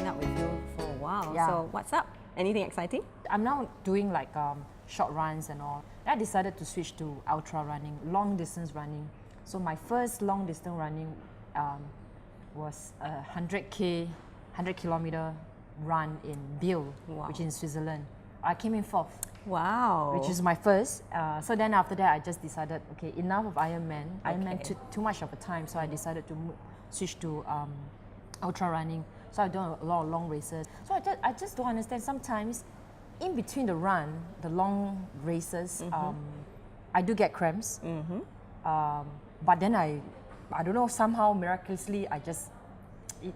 catching up with you for a while. Yeah. So what's up? Anything exciting? I'm now doing like short runs and all. I decided to switch to ultra running, long distance running. So my first long distance running was a 100 kilometer run in Biel, which is in Switzerland. I came in fourth. Wow. Which is my first. So then after that, I just decided, okay, enough of Ironman. Ironman took too much of a time, so I decided to switch to ultra running. So I've done a lot of long races. So I just don't understand. Sometimes, in between the run, the long races, I do get cramps. But then I don't know, somehow miraculously,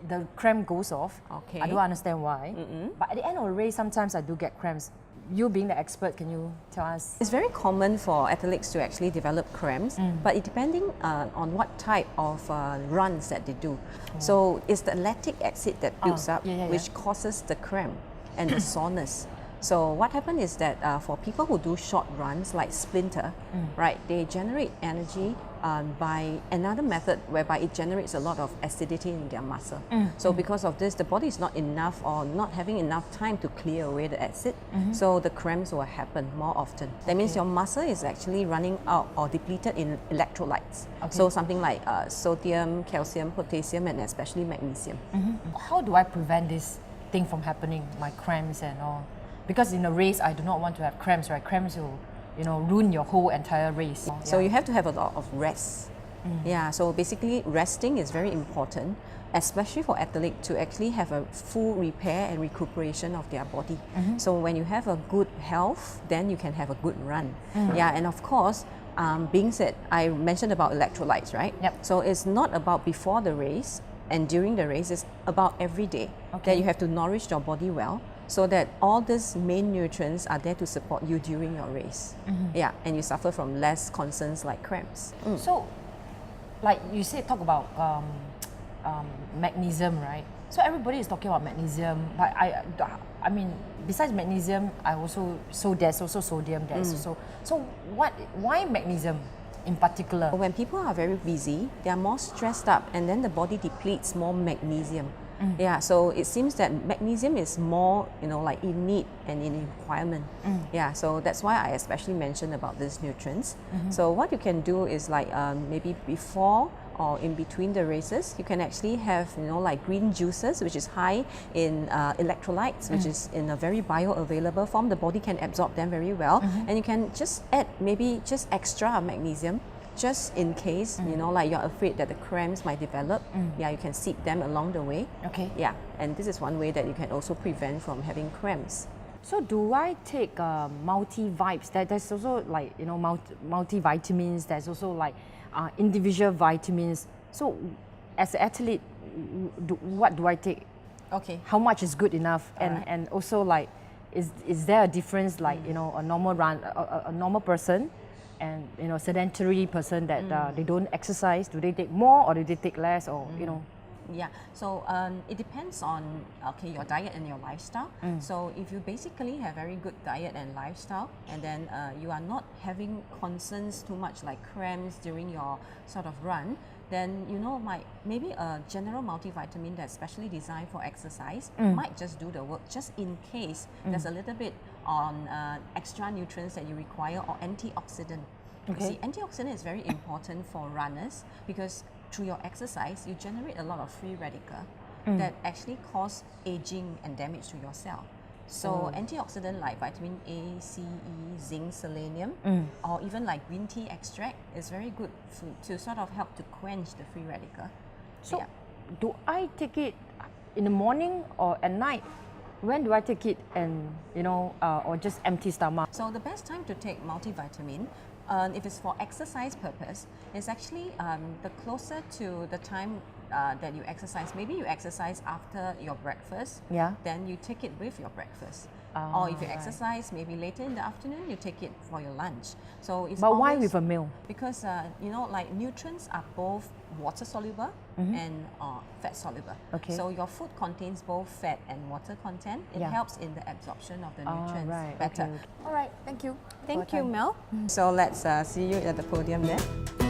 the cramp goes off. Okay. I don't understand why. But at the end of the race, sometimes I do get cramps. You being the expert, can you tell us? It's very common for athletes to actually develop cramps, but it depending on what type of runs that they do. So it's the lactic acid that builds up, which causes the cramp and the soreness. So what happens is that for people who do short runs like sprinter, right, they generate energy by another method whereby it generates a lot of acidity in their muscle. So because of this, the body is not enough or not having enough time to clear away the acid, so the cramps will happen more often. That means your muscle is actually running out or depleted in electrolytes. So something like sodium, calcium, potassium, and especially magnesium. How do I prevent this thing from happening, my cramps and all? Because in a race, I do not want to have cramps, right? Cramps will, ruin your whole entire race. So you have to have a lot of rest. Yeah, so basically resting is very important, especially for athletes to actually have a full repair and recuperation of their body. So when you have a good health, then you can have a good run. Yeah, and of course, being said, I mentioned about electrolytes, right? Yep. So it's not about before the race and during the race, it's about every day that you have to nourish your body well, so that all these main nutrients are there to support you during your race. Yeah, and you suffer from less concerns like cramps. So, like you said, talk about magnesium, right? So everybody is talking about magnesium, but I mean, besides magnesium, there's also sodium. Why magnesium in particular? When people are very busy, they are more stressed up, and then the body depletes more magnesium. Yeah, so it seems that magnesium is more, like in need and in requirement. Yeah, so that's why I especially mentioned about these nutrients. So what you can do is like maybe before or in between the races, you can actually have, like green juices, which is high in electrolytes, which is in a very bioavailable form. The body can absorb them very well, and you can just add maybe just extra magnesium, just in case, like you're afraid that the cramps might develop. Yeah, you can sip them along the way. Okay. Yeah, and this is one way that you can also prevent from having cramps. So do I take multivibes? There's also like, multivitamins. There's also like individual vitamins. So as an athlete, what do I take? Okay. How much is good enough? And also like, is there a difference like, a normal person and sedentary person that they don't exercise? Do they take more or do they take less, or Yeah, so it depends on your diet and your lifestyle. So if you basically have very good diet and lifestyle, and then you are not having concerns too much like cramps during your sort of run, then maybe a general multivitamin that's specially designed for exercise might just do the work, just in case there's a little bit on extra nutrients that you require, or antioxidant. You see, antioxidant is very important for runners because through your exercise, you generate a lot of free radical that actually cause aging and damage to your cell. So antioxidant like vitamin A, C, E, zinc, selenium, or even like green tea extract is very good to sort of help to quench the free radical. So do I take it in the morning or at night? When do I take it, and or just empty stomach? So the best time to take multivitamin, if it's for exercise purpose, is actually the closer to the time that you exercise. Maybe you exercise after your breakfast, then you take it with your breakfast. Or if you exercise maybe later in the afternoon, you take it for your lunch. So it's But why with a meal? Because like nutrients are both water soluble and fat soluble. So your food contains both fat and water content. It helps in the absorption of the nutrients better. All right, thank you. Thank you, Mel. So let's see you at the podium there.